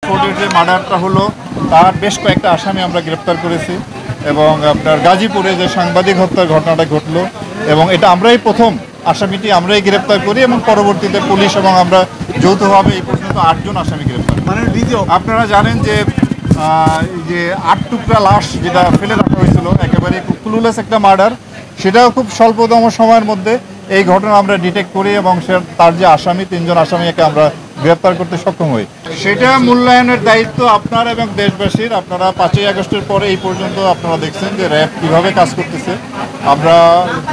কোর্টের যে মার্ডারটা হলো তার বেশ কয়েকটা আসামি আমরা গ্রেপ্তার করেছি এবং আপনার গাজীপুরে যে সাংবাদিক হত্যার ঘটনাটা ঘটলো এবং এটা আমরাই প্রথম আসামিটি আমরাই গ্রেপ্তার করি এবং পরবর্তীতে পুলিশ এবং আমরা যৌথভাবে এই পর্যন্ত 8 জন আসামি গ্রেপ্তার মানে দ্বিতীয় আপনারা জানেন যে যে 8 টুকরা লাশ যেটা ফেলে রাখা হয়েছিল একেবারে ক্লুলেস একটা মার্ডার সেটাও খুব স্বল্পতম সময়ের মধ্যে এই ঘটনা আমরা ডিটেক্ট করি এবং তার যে আসামি 3 জন আসামিকে আমরা গ্রেপ্তার করতে সক্ষম হই। সেটা মূল্যায়নের দায়িত্ব আপনার এবং দেশবাসীর। আপনারা 5ই আগস্টের পরে এই পর্যন্ত আপনারা দেখছেন যে র্যাব কীভাবে কাজ করতেছে। আমরা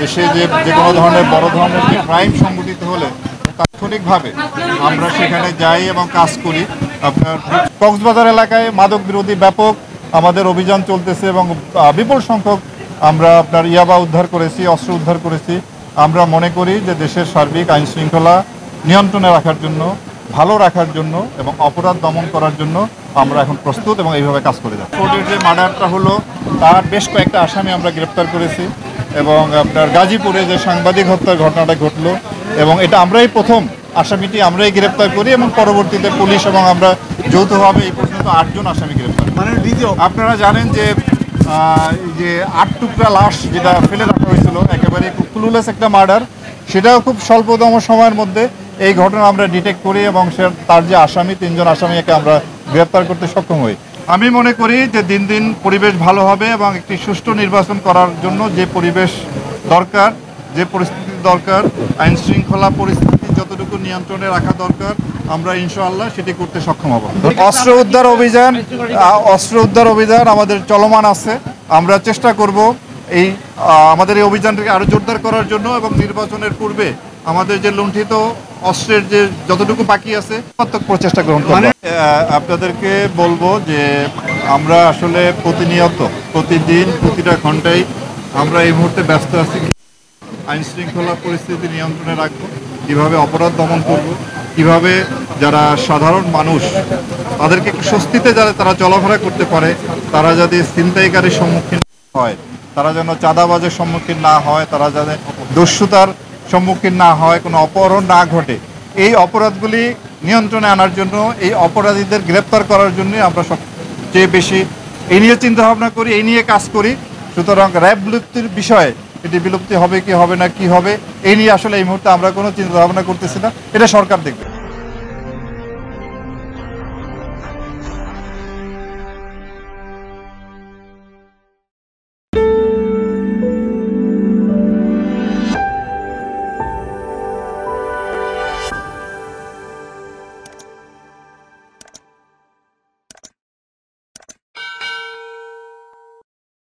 দেশে যে কোনো ধরনের বড় ধরনের যে ক্রাইম সংগঠিত হলে তাৎক্ষণিকভাবে আমরা সেখানে যাই এবং কাজ করি। আপনার কক্সবাজার এলাকায় মাদক বিরোধী ব্যাপক আমাদের অভিযান চলতেছে এবং বিপুল সংখ্যক আমরা আপনার ইয়াবা উদ্ধার করেছি, অস্ত্র উদ্ধার করেছি। আমরা মনে করি যে দেশের সার্বিক আইন শৃঙ্খলা নিয়ন্ত্রণে রাখার জন্য, ভালো রাখার জন্য এবং অপরাধ দমন করার জন্য আমরা এখন প্রস্তুত এবং এইভাবে কাজ করে যাচ্ছি। কোর্টের যে মার্ডারটা হলো তার বেশ কয়েকটা আসামি আমরা গ্রেপ্তার করেছি এবং আপনার গাজীপুরে যে সাংবাদিক হত্যার ঘটনাটা ঘটলো এবং এটা আমরাই প্রথম আসামিটি আমরাই গ্রেপ্তার করি এবং পরবর্তীতে পুলিশ এবং আমরা যৌথভাবে এই পর্যন্ত 8 জন আসামি গ্রেপ্তার মানে দ্বিতীয় আপনারা জানেন যে 8 টুকরা লাশ যেটা ফেলে রাখা হয়েছিল একেবারে ক্লুলেস একটা মার্ডার সেটাও খুব স্বল্পতম সময়ের মধ্যে এই ঘটনা আমরা ডিটেক্ট করি এবং তার যে আসামি 3 জন আসামিকে আমরা গ্রেপ্তার করতে সক্ষম হই। আমি মনে করি যে দিন দিন পরিবেশ ভালো হবে এবং একটি সুষ্ঠু নির্বাচন করার জন্য যে পরিবেশ দরকার, যে পরিস্থিতি দরকার, আইন শৃঙ্খলা পরিস্থিতি যতটুকু নিয়ন্ত্রণে রাখা দরকার আমরা ইনশাআল্লাহ সেটি করতে সক্ষম হব। অস্ত্র উদ্ধার অভিযান আমাদের চলমান আছে। আমরা চেষ্টা করব আমাদের এই অভিযানটাকে আরও জোরদার করার জন্য এবং নির্বাচনের পূর্বে আমাদের যে লুণ্ঠিত অস্ত্রের যে যতটুকু বাকি আছে প্রচেষ্টা গ্রহণ করব। আপনাদেরকে বলবো যে আমরা আসলে প্রতিদিন প্রতিটা ঘন্টায় আমরা এই মুহূর্তে ব্যস্ত আছি আইন শৃঙ্খলা পরিস্থিতি নিয়ন্ত্রণে রাখবো, কীভাবে অপরাধ দমন করব, কিভাবে যারা সাধারণ মানুষ তাদেরকে একটু স্বস্তিতে যারা তারা চলাফেরা করতে পারে, তারা যাতে ছিনতাইকারীর সম্মুখীন হয়, তারা যেন চাঁদাবাজের সম্মুখীন না হয়, তারা যেন দস্যুতার সম্মুখীন না হয়, কোনো অপহরণ না ঘটে, এই অপরাধগুলি নিয়ন্ত্রণে আনার জন্য, এই অপরাধীদের গ্রেপ্তার করার জন্য আমরা সবচেয়ে বেশি এই নিয়ে চিন্তাভাবনা করি, এই নিয়ে কাজ করি। সুতরাং র্যাব বিলুপ্তির বিষয়ে এটি বিলুপ্তি হবে কি হবে না কি হবে এই নিয়ে আসলে এই মুহূর্তে আমরা কোনো চিন্তা ভাবনা করতেছি না, এটা সরকার দেখবে।